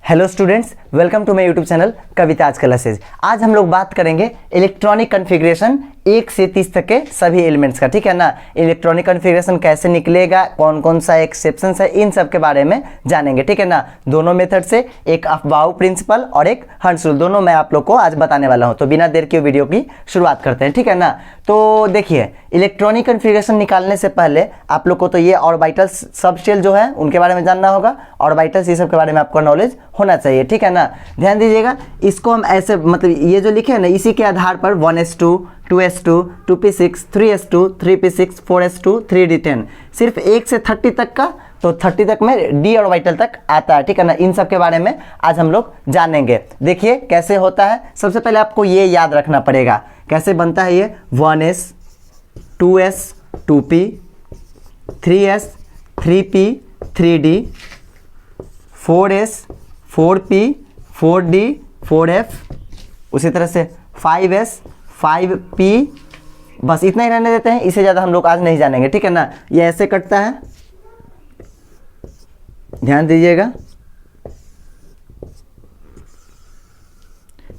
Hello students, welcome to my YouTube channel Kavita's classes. आज हम लोग बात करेंगे इलेक्ट्रॉनिक कॉन्फ़िगरेशन 1 से 30 तक के सभी एलिमेंट्स का। ठीक है ना, इलेक्ट्रॉनिक कॉन्फ़िगरेशन कैसे निकलेगा, कौन कौन सा एक्सेप्शंस है, इन सब के बारे में जानेंगे। ठीक है ना, दोनों मेथड से, एक अफबाऊ प्रिंसिपल और एक हंस रूल, दोनों मैं आप लोग को आज बताने वाला हूँ। तो बिना देर के वीडियो की शुरुआत करते हैं। ठीक है ना, तो देखिए इलेक्ट्रॉनिक कॉन्फ़िगरेशन निकालने से पहले आप लोग को तो ये ऑर्बिटल्स सब शेल जो है उनके बारे में जानना होगा। ऑर्बिटल्स ये सब के बारे में आपको नॉलेज होना चाहिए। ठीक है ना, ध्यान दीजिएगा, इसको हम ऐसे मतलब ये जो लिखे हैं ना, इसी के आधार पर 1s2, 2s2, 2p6, 3s2, 3p6, 4s2, 3d10, सिर्फ 1 से 30 तक का, तो 30 तक में डी ऑर्बिटल तक आता है। ठीक है ना, इन सब के बारे में आज हम लोग जानेंगे। देखिए कैसे होता है। सबसे पहले आपको ये याद रखना पड़ेगा कैसे बनता है ये 1s, 2s, 2p, 3s, 3p, 3d, 4s, 4p, 4d, 4f, उसी तरह से 5s, 5p, बस इतना ही रहने देते हैं, इससे ज़्यादा हम लोग आज नहीं जानेंगे। ठीक है ना, ये ऐसे कटता है, ध्यान दीजिएगा।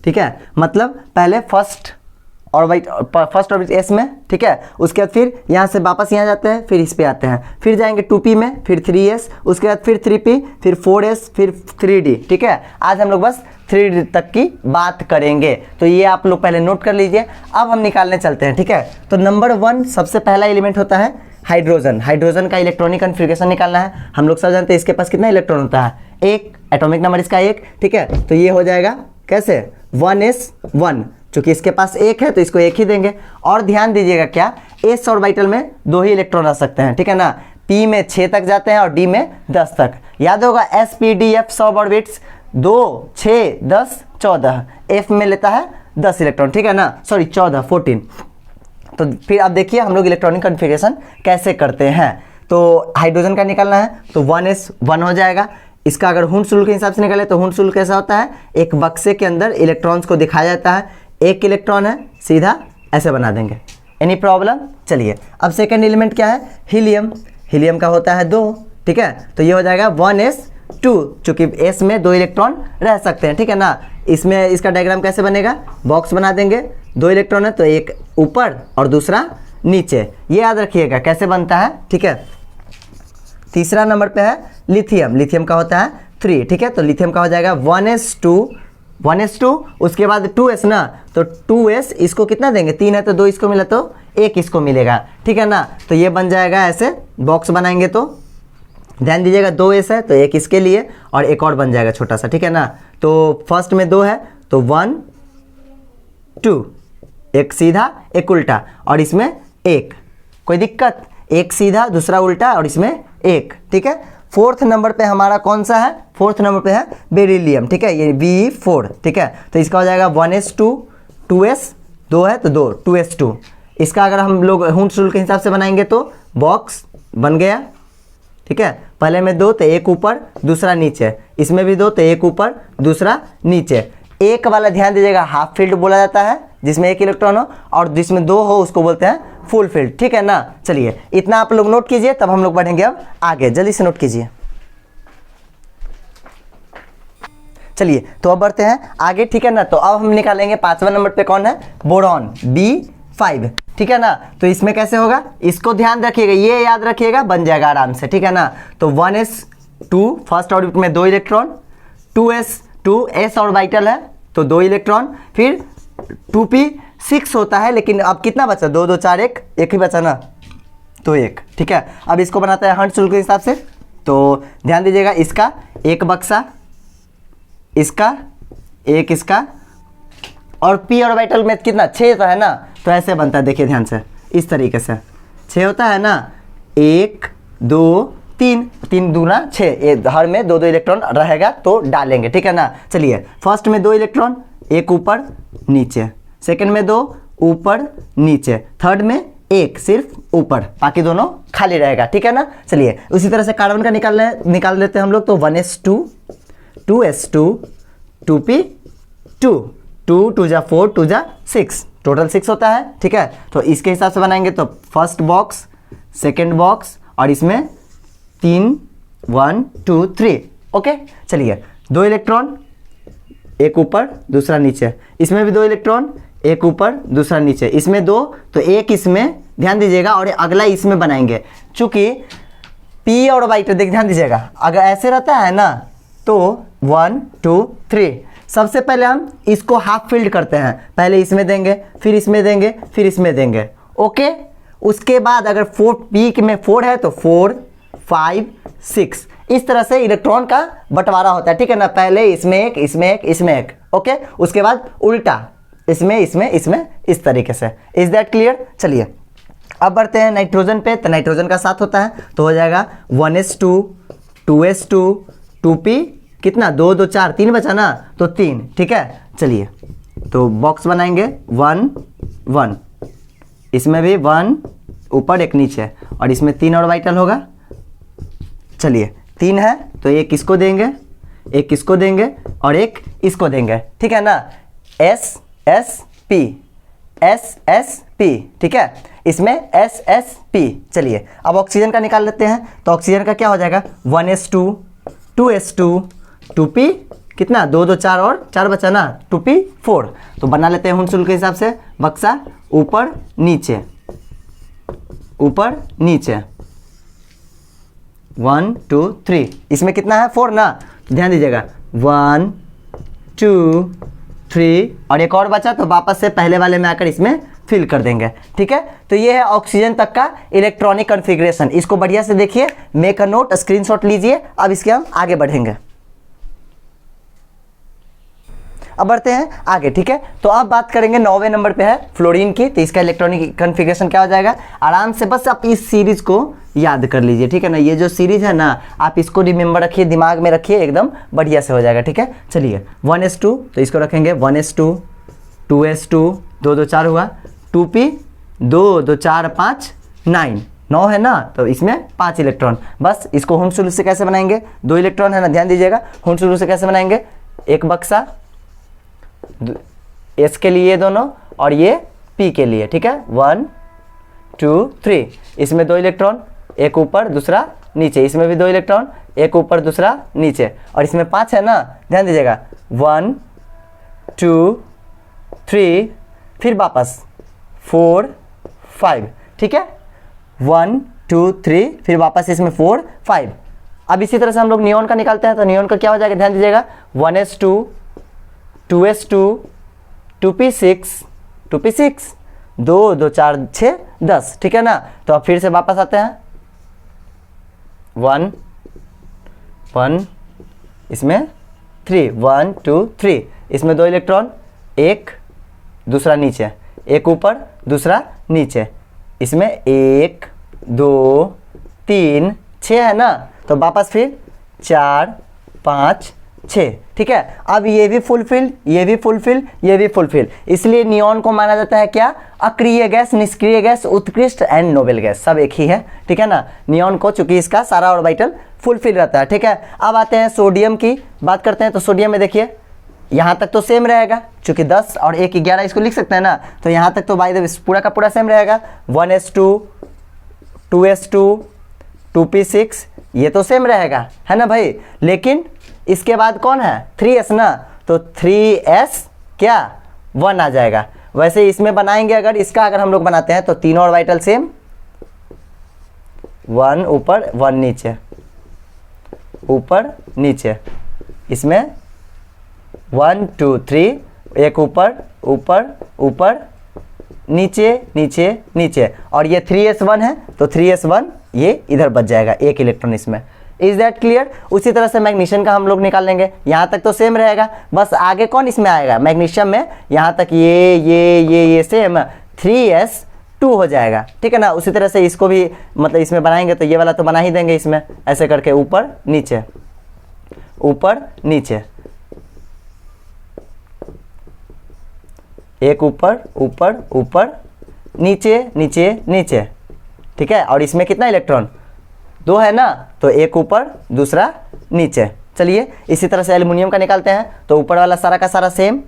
ठीक है, मतलब पहले फर्स्ट ऑर्बिट एस में, ठीक है, उसके बाद फिर यहाँ से वापस यहाँ जाते हैं, फिर इस पे आते हैं, फिर जाएंगे 2p में, फिर 3s, उसके बाद फिर 3p, फिर 4s, फिर 3d। ठीक है, आज हम लोग बस 3d तक की बात करेंगे, तो ये आप लोग पहले नोट कर लीजिए। अब हम निकालने चलते हैं। ठीक है, तो नंबर 1 सबसे पहला एलिमेंट होता है हाइड्रोजन। हाइड्रोजन का इलेक्ट्रॉनिक कॉन्फ़िगरेशन निकालना है। हम लोग सब जानते हैं इसके पास कितना इलेक्ट्रॉन होता है, 1, एटॉमिक नंबर इसका 1। ठीक है, तो ये हो जाएगा कैसे 1s1, चूंकि इसके पास 1 है तो इसको 1 ही देंगे। और ध्यान दीजिएगा क्या, s ऑर्बिटल में 2 ही इलेक्ट्रॉन रह सकते हैं। ठीक है ना, p में 6 तक जाते हैं और d में 10 तक। याद होगा s p d f सब ऑर्बिट्स 2, 6, 10, 14, f में लेता है 10 इलेक्ट्रॉन। ठीक है ना, सॉरी 14, 14। तो फिर अब देखिए हम लोग इलेक्ट्रॉनिक कॉन्फ़िगरेशन कैसे करते हैं। तो हाइड्रोजन का निकालना है तो 1s1 हो जाएगा। इसका अगर हुंस रूल के हिसाब से निकाले तो हुंस रूल कैसा होता है, एक बक्से के अंदर इलेक्ट्रॉन्स को दिखाया जाता है, 1 इलेक्ट्रॉन है, सीधा ऐसे बना देंगे। Any problem? चलिए अब सेकेंड एलिमेंट क्या है, हीलियम। हीलियम का होता है 2। ठीक है, तो ये हो जाएगा 1s2, चूंकि s में 2 इलेक्ट्रॉन रह सकते हैं। ठीक है ना, इसमें इसका डायग्राम कैसे बनेगा, बॉक्स बना देंगे, 2 इलेक्ट्रॉन है तो एक ऊपर और दूसरा नीचे, ये याद रखिएगा कैसे बनता है। ठीक है, तीसरा नंबर पे है लिथियम। लिथियम का होता है 3। ठीक है, तो लिथियम का हो जाएगा 1s2, उसके बाद 2s ना, तो 2s इसको कितना देंगे, 3 है तो 2 इसको मिला तो 1 इसको मिलेगा। ठीक है ना, तो ये बन जाएगा ऐसे, बॉक्स बनाएंगे तो ध्यान दीजिएगा 2s है तो 1 इसके लिए और एक और बन जाएगा छोटा सा। ठीक है ना, तो फर्स्ट में 2 है तो 1, 2, एक सीधा एक उल्टा और इसमें 1, कोई दिक्कत, एक सीधा दूसरा उल्टा और इसमें 1। ठीक है, फोर्थ नंबर पे हमारा कौन सा है, फोर्थ नंबर पे है बेरिलियम। ठीक है, ये Be4। ठीक है, तो इसका हो जाएगा 1s2, 2s 2 है तो 2, 2s2। इसका अगर हम लोग हुंस रूल के हिसाब से बनाएंगे तो बॉक्स बन गया। ठीक है, पहले में 2 तो 1 ऊपर दूसरा नीचे, इसमें भी 2 तो 1 ऊपर दूसरा नीचे। एक वाला ध्यान दीजिएगा हाफ फील्ड बोला जाता है, जिसमें 1 इलेक्ट्रॉन हो, और जिसमें 2 हो उसको बोलते हैं फुल फील्ड। ठीक है ना, चलिए इतना आप लोग नोट कीजिए, तब हम लोग बढ़ेंगे अब आगे। जल्दी से नोट कीजिए। चलिए तो अब बढ़ते हैं आगे। ठीक है ना, तो अब हम निकालेंगे 5वां नंबर पे कौन है, बोरॉन, B5। ठीक है ना, तो इसमें कैसे होगा, इसको ध्यान रखिएगा, ये याद रखिएगा, बन जाएगा आराम से। ठीक है ना, तो 1s2 फर्स्ट ऑर्बिट में 2 इलेक्ट्रॉन, 2s2 s ऑर्बिटल है तो 2 इलेक्ट्रॉन, फिर 2p6 होता है, लेकिन अब कितना बचा, 2, 2, 4, 1 ही बचा ना, तो 1। ठीक है, अब इसको बनाता है हंस रूल के हिसाब से। तो ध्यान दीजिएगा, इसका एक बक्सा, इसका एक, इसका, और p ऑर्बिटल में कितना 6 तो है ना, तो ऐसे बनता है, देखिए ध्यान से, इस तरीके से 6 होता है ना, 1, 2, 3, 3 दूना 6, हर में 2 इलेक्ट्रॉन रहेगा तो डालेंगे। ठीक है ना, चलिए फर्स्ट में 2 इलेक्ट्रॉन, 1 ऊपर नीचे, सेकंड में 2 ऊपर नीचे, थर्ड में 1 सिर्फ ऊपर, बाकी दोनों खाली रहेगा। ठीक है ना, चलिए उसी तरह से कार्बन का निकाल लेते हैं हम लोग। तो 1s2, 2s2, 2p2, 2 2 जा 4, 2 जा 6, टोटल 6 होता है। ठीक है, तो इसके हिसाब से बनाएंगे तो फर्स्ट बॉक्स, सेकेंड बॉक्स और इसमें 3, 1 2 3। ओके, चलिए 2 इलेक्ट्रॉन, एक ऊपर दूसरा नीचे, इसमें भी 2 इलेक्ट्रॉन, एक ऊपर दूसरा नीचे, इसमें 2 तो एक इसमें, ध्यान दीजिएगा, और अगला इसमें बनाएंगे। चूंकि p ऑर्बिटल देख ध्यान दीजिएगा, अगर ऐसे रहता है ना तो 1 2 3, सबसे पहले हम इसको हाफ फिल्ड करते हैं, पहले इसमें देंगे, फिर इसमें देंगे, फिर इसमें देंगे, ओके। उसके बाद अगर 4 p में 4 है तो 4 5 6, इस तरह से इलेक्ट्रॉन का बंटवारा होता है, ठीक है ना। पहले इसमें एक, इसमें एक, इसमें एक, ओके। उसके बाद उल्टा इसमें इसमें इसमें, इस तरीके से। Is that clear? चलिए अब बढ़ते हैं नाइट्रोजन पे। तो नाइट्रोजन का 7 होता है तो हो जाएगा 1s2 2s2 2p, कितना 2 2 4, 3 बचा ना, तो 3, ठीक है। चलिए तो बॉक्स बनाएंगे 1 1, इसमें भी 1 ऊपर एक नीचे, और इसमें 3 ऑर्बिटल होगा। चलिए 3 है तो एक इसको देंगे, एक इसको देंगे, और एक इसको देंगे, ठीक है ना। S S P S S P, ठीक है, इसमें S S P। चलिए अब ऑक्सीजन का निकाल लेते हैं। तो ऑक्सीजन का क्या हो जाएगा 1s2 2s2 2p, कितना 2 2 4 और 4 बचा ना, 2p 4। तो बना लेते हैं हुनसुल के हिसाब से, बक्सा ऊपर नीचे, ऊपर नीचे, 1 2 3, इसमें कितना है 4 ना, तो ध्यान दीजिएगा 1 2 3, और एक और बचा तो वापस से पहले वाले में आकर इसमें फिल कर देंगे, ठीक है। तो ये है ऑक्सीजन तक का इलेक्ट्रॉनिक कॉन्फ़िगरेशन। इसको बढ़िया से देखिए, मेक अ नोट, स्क्रीनशॉट लीजिए। अब इसके हम आगे बढ़ेंगे, अब बढ़ते हैं आगे, ठीक है। तो अब बात करेंगे 9वें नंबर पे है फ्लोरीन की। तो इसका इलेक्ट्रॉनिक कॉन्फ़िगरेशन क्या हो जाएगा, आराम से बस आप इस सीरीज को याद कर लीजिए, ठीक है ना। ये जो सीरीज है ना, आप इसको रिमेंबर रखिए, दिमाग में रखिए, एकदम बढ़िया से हो जाएगा, ठीक है। चलिए 1s2, तो इसको रखेंगे 1s2 2s2 2 2 4 हुआ, 2p 2 2 4 5 9 है ना, तो इसमें 5 इलेक्ट्रॉन। बस इसको हुनसुल से कैसे बनाएंगे, 2 इलेक्ट्रॉन है ना, ध्यान दीजिएगा, हुनसुल से कैसे बनाएंगे, एक बक्सा S के लिए दोनों, और ये P के लिए, ठीक है। 1 2 3, इसमें 2 इलेक्ट्रॉन, एक ऊपर दूसरा नीचे, इसमें भी 2 इलेक्ट्रॉन, एक ऊपर दूसरा नीचे, और इसमें 5 है ना, ध्यान दीजिएगा 1 2 3, फिर वापस 4 5, ठीक है, 1 2 3, फिर वापस इसमें 4 5। अब इसी तरह से हम लोग नियॉन का निकालते हैं। तो नियॉन का क्या हो जाएगा, ध्यान दीजिएगा 1s2 2s2 2p6 2p6, 2 2 4 6 10, ठीक है ना। तो अब फिर से वापस आते हैं 1 1, इसमें 3 1 2 3, इसमें 2 इलेक्ट्रॉन, एक दूसरा नीचे, एक ऊपर दूसरा नीचे, इसमें 1 2 3 6 है ना, तो वापस फिर 4 5 6, ठीक है। अब ये भी फुलफिल, ये भी फुलफिल, ये भी फुलफिल, इसलिए नियॉन को माना जाता है क्या, अक्रिय गैस, निष्क्रिय गैस, उत्कृष्ट एंड नोबेल गैस, सब एक ही है, ठीक है ना। नियॉन को, चूंकि इसका सारा ऑर्बिटल फुलफिल रहता है, ठीक है। अब आते हैं सोडियम की बात करते हैं। तो सोडियम में देखिए यहाँ तक तो सेम रहेगा, चूंकि 10 और 1 11 इसको लिख सकते हैं ना, तो यहाँ तक तो बाय द वे पूरा का पूरा सेम रहेगा। 1s2 2s2 2p6, ये तो सेम रहेगा, है ना भाई। लेकिन इसके बाद कौन है 3s ना, तो 3s क्या 1 आ जाएगा। वैसे इसमें बनाएंगे, अगर इसका अगर हम लोग बनाते हैं तो तीनों ऑर्बिटल सेम, 1 ऊपर 1 नीचे, ऊपर नीचे, इसमें 1 2 3, एक ऊपर ऊपर ऊपर नीचे नीचे नीचे, और ये 3s1 है तो 3s1 ये इधर बच जाएगा, एक इलेक्ट्रॉन इसमें। Is that clear? उसी तरह से मैग्नीशियम का हम लोग निकाल लेंगे, यहाँ तक तो सेम रहेगा, बस आगे कौन इसमें आएगा, मैग्नीशियम में यहाँ तक ये सेम 3s2 हो जाएगा, ठीक है ना। उसी तरह से इसको भी मतलब इसमें बनाएंगे तो ये वाला तो बना ही देंगे इसमें, ऐसे करके ऊपर नीचे ऊपर नीचे, एक ऊपर ऊपर ऊपर नीचे नीचे नीचे, ठीक है। और इसमें कितना इलेक्ट्रॉन 2 है ना, तो एक ऊपर दूसरा नीचे। चलिए इसी तरह से एल्युमिनियम का निकालते हैं। तो ऊपर वाला सारा का सारा सेम,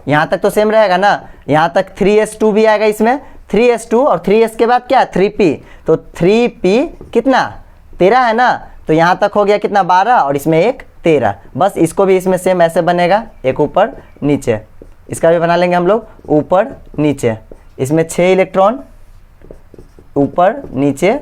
यहाँ तक तो सेम रहेगा ना, यहाँ तक 3s2 भी आएगा इसमें, 3s2 और 3s के बाद क्या 3p, तो 3p कितना 13 है ना, तो यहाँ तक हो गया कितना 12, और इसमें एक 13। बस इसको भी इसमें सेम ऐसे बनेगा, एक ऊपर नीचे, इसका भी बना लेंगे हम लोग ऊपर नीचे। इसमें 6 इलेक्ट्रॉन ऊपर नीचे,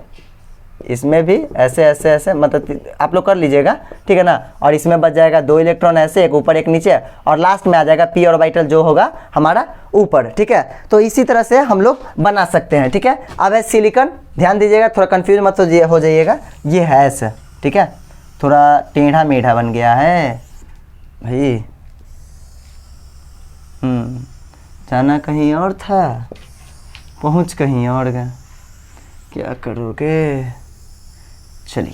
इसमें भी ऐसे ऐसे ऐसे, मतलब आप लोग कर लीजिएगा, ठीक है ना। और इसमें बच जाएगा 2 इलेक्ट्रॉन ऐसे, एक ऊपर एक नीचे, और लास्ट में आ जाएगा p ऑर्बिटल जो होगा हमारा ऊपर, ठीक है। तो इसी तरह से हम लोग बना सकते हैं, ठीक है। अब है सिलिकॉन, ध्यान दीजिएगा, थोड़ा कंफ्यूज मत हो जाइएगा, ये है ऐसे, ठीक है, थोड़ा टेढ़ा मेढ़ा बन गया है भाई। जाना कहीं और था, पहुंच कहीं और गया, क्या करोगे। चलिए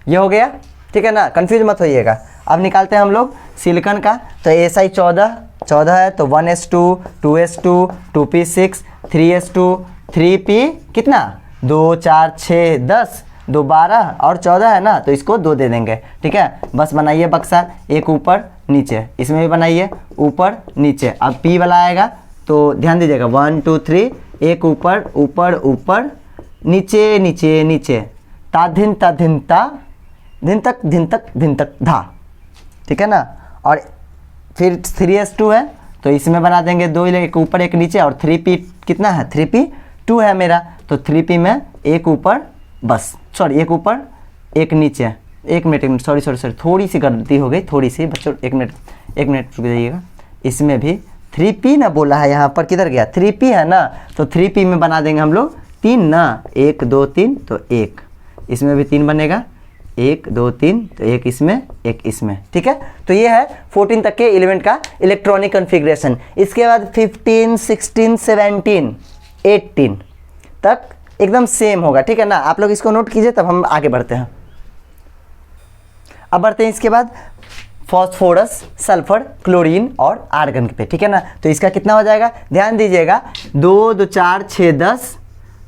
ये हो गया, ठीक है ना, कंफ्यूज मत होइएगा। अब निकालते हैं हम लोग सिलिकॉन का। तो SI 14 है, तो 1s2 2s2 2p6 3s2 3p कितना 2 4 6 10 2 12 और 14 है ना, तो इसको 2 दे देंगे, ठीक है। बस बनाइए बक्सा, एक ऊपर नीचे, इसमें भी बनाइए ऊपर नीचे। अब p वाला आएगा तो ध्यान दीजिएगा 1 2 3, एक ऊपर ऊपर ऊपर नीचे नीचे नीचे, ता धिन ता धिन ता, धिन तक धिन तक धिन तक धा, ठीक है ना। और फिर 3s2 है, तो इसमें बना देंगे 2, एक ऊपर एक नीचे, और 3p कितना है 3p2 है मेरा, तो 3p में एक ऊपर, बस सॉरी एक ऊपर एक नीचे। एक मिनट सॉरी थोड़ी सी गलती हो गई, थोड़ी सी बच्चों, एक मिनट रुक जाइएगा। इसमें भी 3p ना बोला है, यहाँ पर किधर गया 3p है ना, तो 3p में बना देंगे हम लोग 3 ना, 1 2 3, तो 1, इसमें भी 3 बनेगा, 1 2 3, तो एक इसमें एक इसमें, ठीक है। तो ये है 14 तक के एलिमेंट का इलेक्ट्रॉनिक कॉन्फ़िगरेशन। इसके बाद 15 16 17 18 तक एकदम सेम होगा, ठीक है ना। आप लोग इसको नोट कीजिए, तब हम आगे बढ़ते हैं। अब बढ़ते हैं इसके बाद फॉस्फोरस, सल्फर, क्लोरीन और आर्गन पे, ठीक है ना। तो इसका कितना हो जाएगा, ध्यान दीजिएगा, 2 2 4 6 10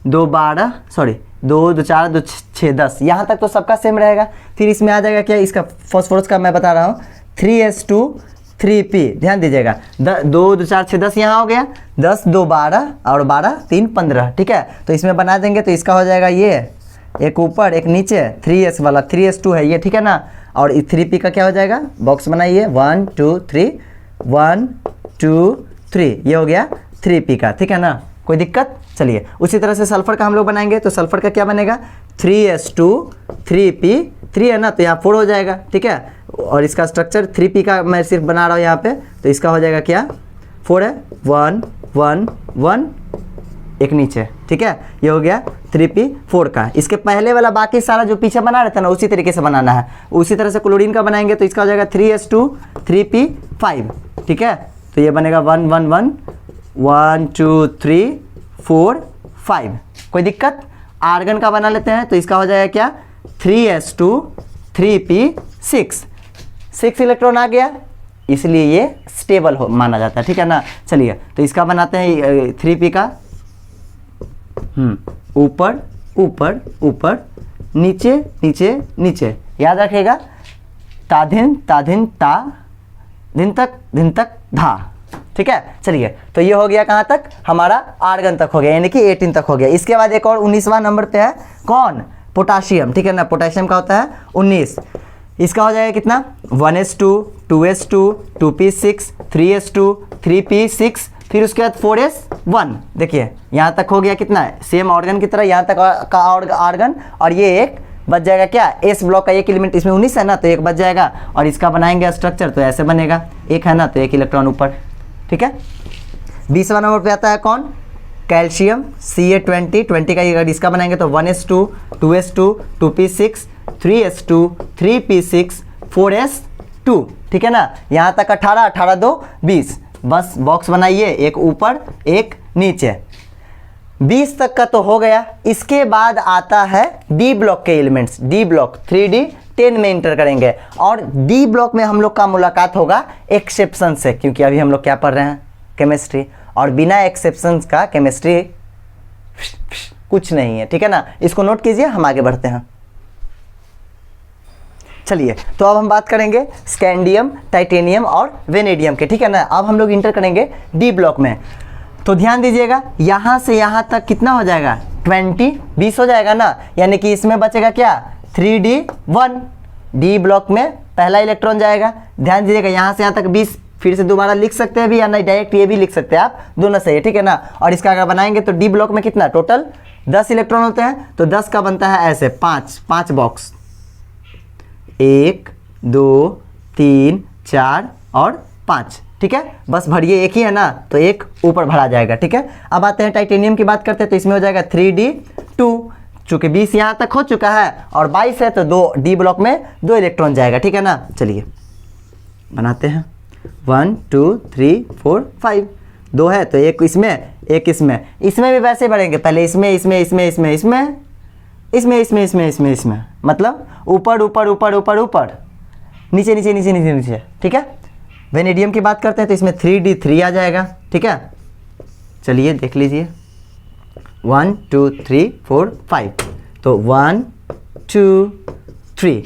2 12 सॉरी 2 2 4 2 6 10, यहाँ तक तो सबका सेम रहेगा। फिर इसमें आ जाएगा क्या, इसका फॉस्फोरस का मैं बता रहा हूँ 3s2 3p, ध्यान दीजिएगा, 2 2 4 6 10 यहाँ हो गया, 10 2 12 और 12 3 15, ठीक है। तो इसमें बना देंगे, तो इसका हो जाएगा ये एक ऊपर एक नीचे, 3s वाला 3s2 है ये, ठीक है ना। और 3p का क्या हो जाएगा, बॉक्स बनाइए 1 2 3 1 2 3, ये हो गया 3p का, ठीक है ना, कोई दिक्कत। चलिए उसी तरह से सल्फर का हम लोग बनाएंगे, तो सल्फर का क्या बनेगा 3s2 3p, 3 है ना, तो यहाँ 4 हो जाएगा, ठीक है। और इसका स्ट्रक्चर 3p का मैं सिर्फ बना रहा हूँ यहाँ पे, तो इसका हो जाएगा क्या 4 है 1 1 1 एक नीचे, ठीक है, ये हो गया 3p4 का। इसके पहले वाला बाकी सारा जो पीछे बना रहे थे ना, उसी तरीके से बनाना है। उसी तरह से क्लोरीन का बनाएंगे, तो इसका हो जाएगा 3s2 3p5, ठीक है। तो ये बनेगा 1 1 1 1 2 3 4 5, कोई दिक्कत। आर्गन का बना लेते हैं, तो इसका हो जाएगा क्या 3s2 3p6, 6 इलेक्ट्रॉन आ गया, इसलिए ये स्टेबल हो माना जाता है, ठीक है ना। चलिए तो इसका बनाते हैं 3p का, ऊपर ऊपर ऊपर नीचे नीचे नीचे, याद रखिएगा, ताधिन ता दिन तक धा, ठीक है। चलिए तो ये हो गया कहाँ तक, हमारा आर्गन तक हो गया, यानी कि 18 तक हो गया। इसके बाद एक और 19वां नंबर पे है कौन, पोटाशियम, ठीक है ना। पोटाशियम का होता है 19, इसका हो जाएगा कितना 1s2 2s2 2p6 3s2 3p6, फिर उसके बाद 4s1, देखिए यहाँ तक हो गया कितना है, सेम ऑर्गन की तरह यहाँ तक का आर्गन, और ये एक बच जाएगा क्या, एस ब्लॉक का एक एलिमेंट, इसमें 19 है ना, तो एक बच जाएगा। और इसका बनाएंगे स्ट्रक्चर, तो ऐसे बनेगा, एक है ना, तो एक इलेक्ट्रॉन ऊपर, ठीक है। 20वां नंबर पे आता है कौन, कैल्शियम, Ca20 का, अगर इसका बनाएंगे तो 1s2 2s2 2p6 3s2 3p6 4s2, ठीक है ना। यहाँ तक 18 18 2 20, बस बॉक्स बनाइए, एक ऊपर एक नीचे। 20 तक का तो हो गया। इसके बाद आता है डी ब्लॉक के एलिमेंट्स, डी ब्लॉक 3d 10 में इंटर करेंगे, और डी ब्लॉक में हम लोग का मुलाकात होगा एक्सेप्शन से, क्योंकि अभी हम लोग क्या पढ़ रहे हैं, केमिस्ट्री, और बिना एक्सेप्शन का केमिस्ट्री कुछ नहीं है, ठीक है ना। इसको नोट कीजिए, हम आगे बढ़ते हैं। चलिए तो अब हम बात करेंगे स्कैंडियम, टाइटेनियम और वेनेडियम के, ठीक है ना। अब हम लोग इंटर करेंगे डी ब्लॉक में, तो ध्यान दीजिएगा, यहाँ से यहाँ तक कितना हो जाएगा 20 हो जाएगा ना, यानी कि इसमें बचेगा क्या 3d1, डी ब्लॉक में पहला इलेक्ट्रॉन जाएगा, ध्यान दीजिएगा यहाँ से यहाँ तक 20, फिर से दोबारा लिख सकते हैं भी या नहीं, डायरेक्ट ये भी लिख सकते हैं आप, दोनों सही है, ठीक है ना। और इसका अगर बनाएंगे तो डी ब्लॉक में कितना टोटल 10 इलेक्ट्रॉन होते हैं, तो 10 का बनता है ऐसे 5 बॉक्स, 1 2 3 4 और 5, ठीक है। बस भरिए, एक ही है ना, तो एक ऊपर भरा जाएगा, ठीक है। अब आते हैं टाइटेनियम की बात करते हैं, तो इसमें हो जाएगा 3d2, चूंकि 20 यहाँ तक हो चुका है और 22 है तो 2 डी ब्लॉक में 2 इलेक्ट्रॉन जाएगा, ठीक है ना। चलिए बनाते हैं, 1 2 3 4 5, 2 है तो एक इसमें एक इसमें, इसमें भी वैसे बढ़ेंगे, पहले इसमें, मतलब ऊपर ऊपर ऊपर ऊपर ऊपर, नीचे नीचे नीचे नीचे नीचे, ठीक है। वेनेडियम की बात करते हैं तो इसमें 3d3 आ जाएगा, ठीक है। चलिए देख लीजिए, 1 2 3 4 5, तो 1 2 3,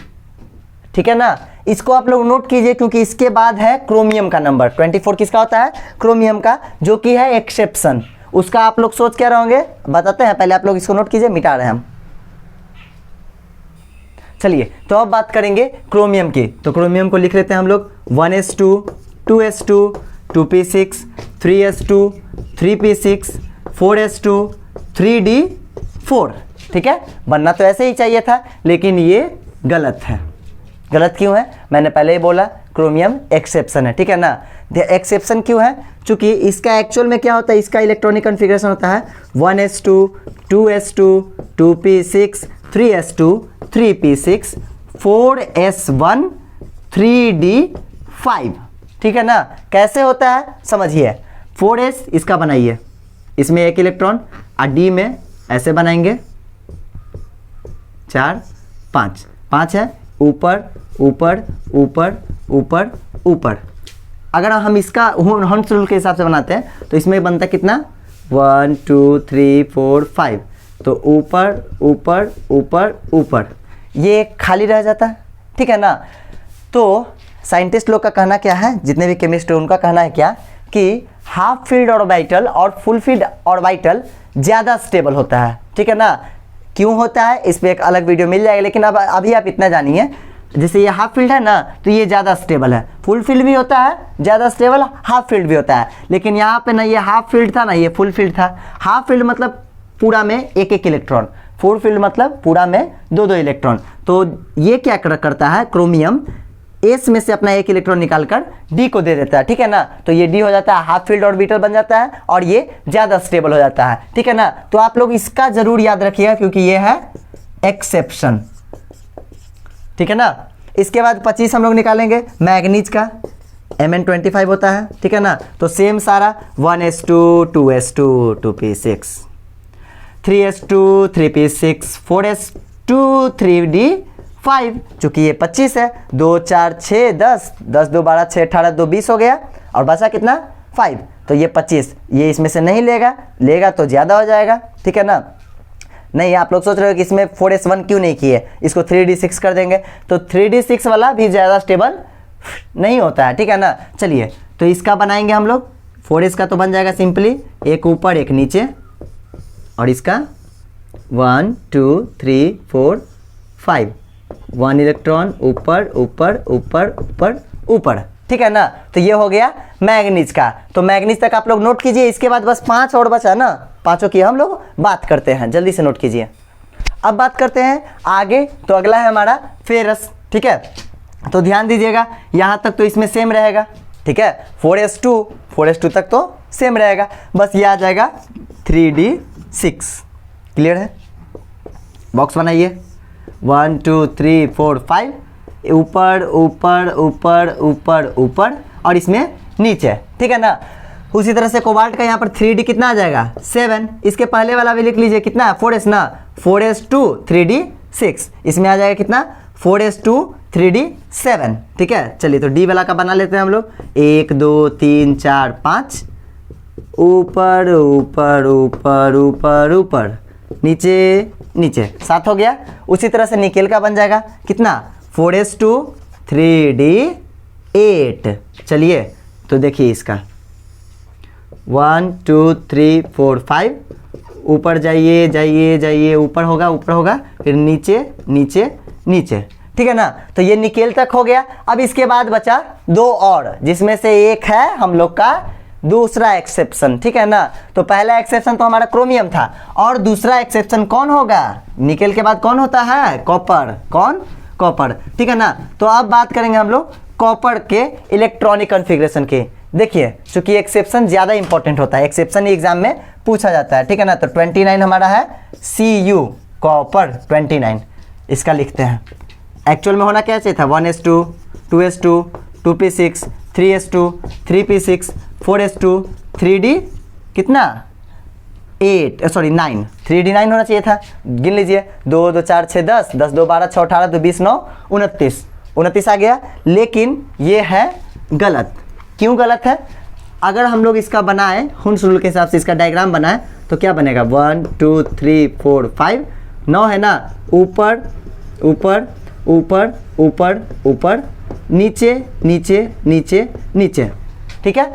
ठीक है ना। इसको आप लोग नोट कीजिए क्योंकि इसके बाद है क्रोमियम का नंबर 24, किसका होता है, क्रोमियम का, जो कि है एक्सेप्शन। उसका आप लोग सोच क्या रहोगे बताते हैं, पहले आप लोग इसको नोट कीजिए, मिटा रहे हैं हम। चलिए तो अब बात करेंगे क्रोमियम की, तो क्रोमियम को लिख लेते हैं हम लोग 1s2 2s2 2p6 3s2 3p6 4s2 3d4, ठीक है। बनना तो ऐसे ही चाहिए था लेकिन ये गलत है। गलत क्यों है, मैंने पहले ही बोला क्रोमियम एक्सेप्शन है, ठीक है ना। एक्सेप्शन क्यों है, चूंकि इसका एक्चुअल में क्या होता है, इसका इलेक्ट्रॉनिक कन्फिग्रेशन होता है 1s2 2s2 2p6 3s2 3p6 4s1 3d5, ठीक है ना। कैसे होता है समझिए, 4s इसका बनाइए, इसमें एक इलेक्ट्रॉन, और डी में ऐसे बनाएंगे 4 5 है, ऊपर ऊपर ऊपर ऊपर ऊपर। अगर हम इसका हंस रूल के हिसाब से बनाते हैं तो इसमें बनता है कितना 1 2 3 4 5, तो ऊपर ऊपर ऊपर ऊपर, ये खाली रह जाता है, ठीक है ना। तो साइंटिस्ट लोग का कहना क्या है, जितने भी केमिस्ट उनका कहना है क्या, कि हाफ फील्ड ऑर्बिटल और फुल फील्ड ऑर्बिटल ज़्यादा स्टेबल होता है, ठीक है ना। क्यों होता है इस पर एक अलग वीडियो मिल जाएगा, लेकिन अब अभी आप इतना जानिए, जैसे ये हाफ फील्ड है ना तो ये ज़्यादा स्टेबल है, फुल फील्ड भी होता है ज़्यादा स्टेबल, हाफ फील्ड भी होता है, लेकिन यहाँ पे ना ये हाफ फील्ड था ना ये फुल फील्ड था। हाफ फील्ड मतलब पूरा में एक एक इलेक्ट्रॉन, फुल फील्ड मतलब पूरा में 2 इलेक्ट्रॉन। तो ये क्या करता है, क्रोमियम एस में से अपना एक इलेक्ट्रॉन निकालकर डी को दे देता है, ठीक है ना। तो ये डी हो जाता है, हाफ फील्ड ऑर्बिटल बन जाता है और ये ज़्यादा स्टेबल हो जाता है, ठीक है ना। तो आप लोग इसका जरूर याद रखिएगा क्योंकि ये है एक्सेप्शन, ठीक है ना। इसके बाद 25 हम लोग निकालेंगे मैग्नीज का, Mn25 होता है, ठीक है ना। तो सेम सारा 1s2 2s2 2p6 3s2 3p6 4s2 3d5, चूंकि ये 25 है, 2 4 6 10 10 2 12 6 18 2 20 हो गया और बचा कितना 5, तो ये 25, ये इसमें से नहीं लेगा तो ज़्यादा हो जाएगा, ठीक है ना। नहीं आप लोग सोच रहे हो कि इसमें 4s1 क्यों नहीं किए, इसको 3d6 कर देंगे, तो 3d6 वाला भी ज़्यादा स्टेबल नहीं होता है, ठीक है ना। चलिए तो इसका बनाएंगे हम लोग, 4s का तो बन जाएगा सिंपली एक ऊपर एक नीचे, और इसका 1 2 3 4 5, 1 इलेक्ट्रॉन ऊपर ऊपर ऊपर ऊपर ऊपर, ठीक है ना। तो ये हो गया मैग्नीज का। तो मैग्नीज तक आप लोग नोट कीजिए, इसके बाद बस 5 और बचा ना, 5 की हम लोग बात करते हैं, जल्दी से नोट कीजिए। अब बात करते हैं आगे, तो अगला है हमारा फेरस, ठीक है। तो ध्यान दीजिएगा यहाँ तक तो इसमें सेम रहेगा, ठीक है। 4s2 तक तो सेम रहेगा, बस ये आ जाएगा 3d6, क्लियर है। बॉक्स बनाइए 1 2 3 4 5, ऊपर ऊपर ऊपर ऊपर ऊपर और इसमें नीचे, ठीक है ना। उसी तरह से कोबाल्ट का यहाँ पर 3d कितना आ जाएगा 7, इसके पहले वाला भी लिख लीजिए कितना है 4s ना, 4s2 3d6, इसमें आ जाएगा कितना 4s2 3d7, ठीक है। चलिए तो डी वाला का बना लेते हैं हम लोग, 1 2 3 4 5, ऊपर ऊपर ऊपर ऊपर ऊपर नीचे नीचे, 7 हो गया। उसी तरह से निकेल का बन जाएगा कितना 4s2 3d8। चलिए तो देखिए इसका 1 2 3 4 5, ऊपर जाइए जाइए जाइए, ऊपर होगा फिर नीचे नीचे नीचे, ठीक है ना। तो ये निकेल तक हो गया। अब इसके बाद बचा दो और, जिसमें से एक है हम लोग का दूसरा एक्सेप्शन, ठीक है ना। तो पहला एक्सेप्शन तो हमारा क्रोमियम था, और दूसरा एक्सेप्शन कौन होगा? निकेल के बाद कौन होता है? कॉपर। कौन? कॉपर, ठीक है ना। तो अब बात करेंगे हम लोग कॉपर के इलेक्ट्रॉनिक कॉन्फ़िगरेशन के। देखिए चूंकि एक्सेप्शन ज़्यादा इंपॉर्टेंट होता है, एक्सेप्शन एग्जाम में पूछा जाता है, ठीक है ना। तो 29 हमारा है Cu, कॉपर 29, इसका लिखते हैं। एक्चुअल में होना क्या चाहिए था? 1s2, 2s2, 2p6, 3s2, 3p6, 4s2, 3d कितना? 9, 3d9 होना चाहिए था। गिन लीजिए, 2 2 4 6 10, 10 2 12 6 18 2 20 9 29, 29 आ गया। लेकिन ये है गलत। क्यों गलत है? अगर हम लोग इसका बनाएं हुन्स रूल के हिसाब से, इसका डायग्राम बनाएं तो क्या बनेगा? 1 2 3 4 5, 9 है ना। ऊपर ऊपर ऊपर ऊपर ऊपर, नीचे नीचे नीचे नीचे, ठीक है।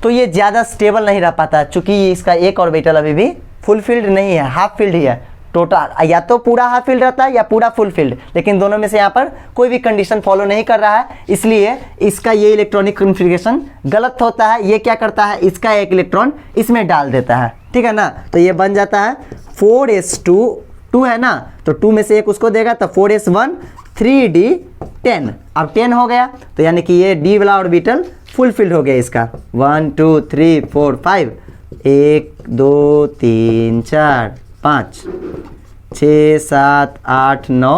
तो ये ज़्यादा स्टेबल नहीं रह पाता, चूँकि इसका एक ऑर्बिटल अभी भी फुल फील्ड नहीं है, हाफ फील्ड ही है। टोटल या तो पूरा हाफ फील्ड रहता है या पूरा फुल फील्ड, लेकिन दोनों में से यहाँ पर कोई भी कंडीशन फॉलो नहीं कर रहा है, इसलिए इसका ये इलेक्ट्रॉनिक कॉन्फ़िगरेशन गलत होता है। ये क्या करता है? इसका एक इलेक्ट्रॉन इसमें डाल देता है, ठीक है ना। तो ये बन जाता है 4s2, 2 है ना, तो 2 में से एक उसको देगा, तो 4s1 3d10। अब 10 हो गया, तो यानी कि ये d वाला ऑर्बिटल फुल फील्ड हो गया इसका। 1 2 3 4 5, 1 2 3 4 5 6 7 8 9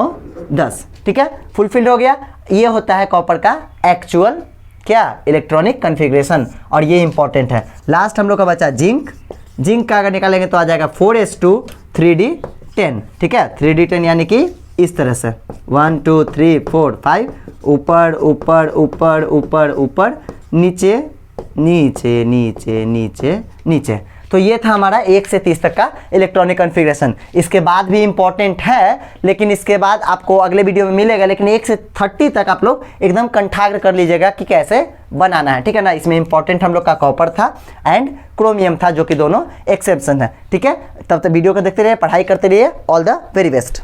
10, ठीक है, फुल फील्ड हो गया। ये होता है कॉपर का एक्चुअल क्या? इलेक्ट्रॉनिक कॉन्फ़िगरेशन, और ये इंपॉर्टेंट है। लास्ट हम लोग का बचा जिंक। जिंक का अगर निकालेंगे तो आ जाएगा 4s2 3d10, ठीक है। 3d10 यानी कि इस तरह से 1 2 3 4 5, ऊपर ऊपर ऊपर ऊपर ऊपर, नीचे नीचे नीचे नीचे नीचे। तो ये था हमारा 1 से 30 तक का इलेक्ट्रॉनिक कॉन्फ़िगरेशन। इसके बाद भी इंपॉर्टेंट है, लेकिन इसके बाद आपको अगले वीडियो में मिलेगा। लेकिन 1 से 30 तक आप लोग एकदम कंठाग्र कर लीजिएगा कि कैसे बनाना है, ठीक है ना। इसमें इंपॉर्टेंट हम लोग का कॉपर था एंड क्रोमियम था, जो कि दोनों एक्सेप्शन है, ठीक है। तब तक वीडियो को देखते रहिए, पढ़ाई करते रहिए। All the very best.